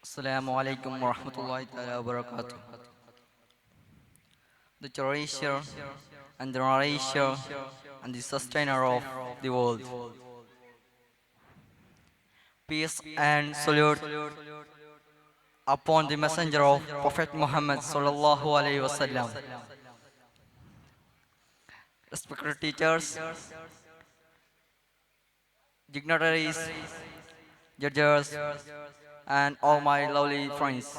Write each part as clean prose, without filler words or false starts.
Assalamu alaikum wa rahmatullahi ta'ala wa barakatuh. The cherisher and the nourisher and the sustainer of the world. Peace and salute upon the messenger of Prophet Muhammad sallallahu alaihi wasallam. Respected teachers, dignitaries, judges, and all my lovely friends.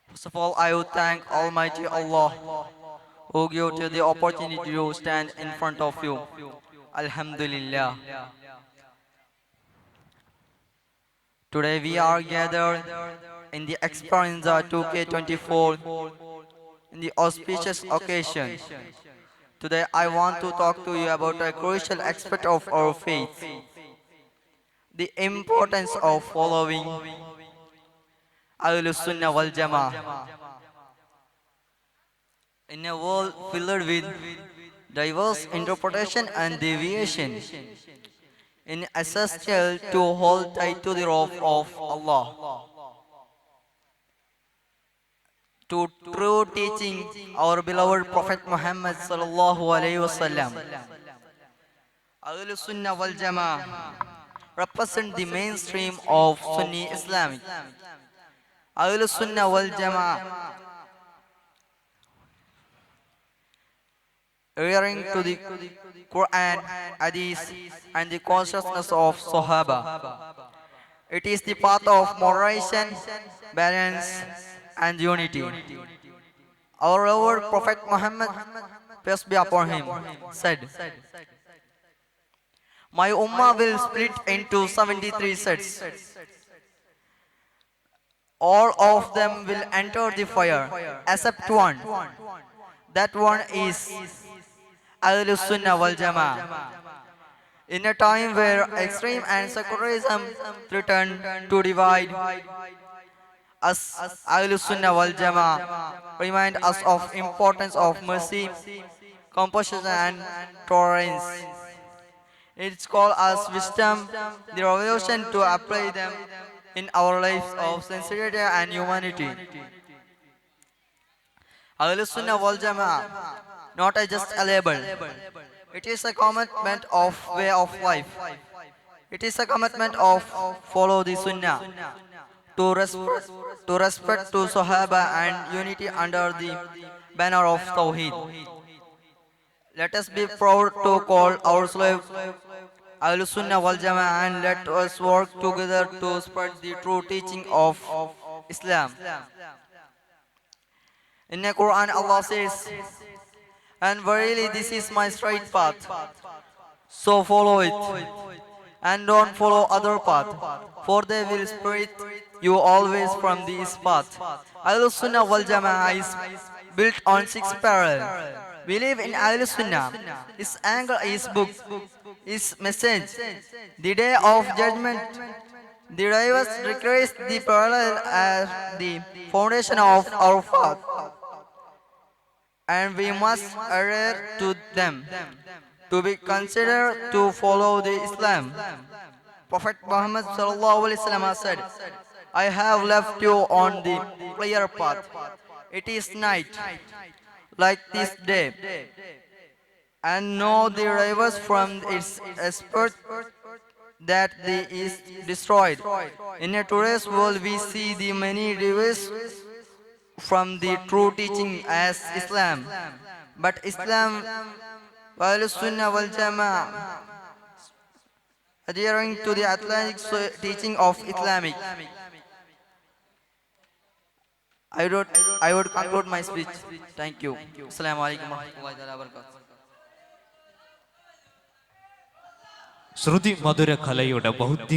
First of all, I would thank Almighty Allah who gave you the opportunity to stand in front of you. Alhamdulillah. Today we are gathered in the Experienza 2K24 in the auspicious occasion. Today I want to talk to you about a crucial aspect of our faith, the importance of following Ahlus Sunnah wal Jama'ah. In a world filled with diverse interpretation and deviation, in essential to hold tight to the rope of Allah, to true teaching our beloved Prophet Muhammad sallallahu alaihi wasallam. Ahlus Sunnah wal Jama'ah represent the mainstream of Sunni Islamic. Ahlus Sunnah wal Jama'ah adhering to the Quran, Hadith, and the consciousness of Sahaba. It is the path of moderation, balance, and unity. Our Lord Prophet Muhammad, peace be upon him, said, "My ummah will split into 73 sets. All of them will enter the fire, except one. That one is Ahlus Sunnah wal Jama'ah." In a time where extreme and secularism threaten to divide us, Ahlus Sunnah wal Jama'ah remind us of importance of mercy, compassion and tolerance. It's called us wisdom, the revolution to apply them in our lives of sincerity and humanity. Ahlus Sunnah wal Jama'ah, not just a label. It is a commitment of way of life. It is a commitment of follow the Sunnah, to respect to Sahaba and unity under the banner of Tawheed. Let us be proud to call ourselves Ahlus Sunnah wal Jama'ah and let us work together to spread the true teaching of Islam. In the Quran, Allah says, "And verily this is my straight path, so follow it, and don't follow other path, for they will spirit you always from this path." Ahlus Sunnah wal Jama'ah is built on six parallel. We live in Ahlus Sunnah. His angle is book, his message, the day of judgment. The drivers requires the parallel as the foundation of our path, and we must adhere to them to be considered to follow the Islam. Prophet Muhammad sallallahu alaihi wasallam said, "I have left you on the clear path. It is night, like this day, and know the rivers from its expert that they is destroyed." In a today's world, we see the many rivers from the true teaching as Islam. But Islam, while Sunnah wal Jama'ah, adhering to the authentic teaching of Islamic. I would conclude my speech. Thank you. Assalamu alaikum warahmatullahi wabarakatuh. ശ്രുതി മധുര കലയുടെ ബൗദ്ധിക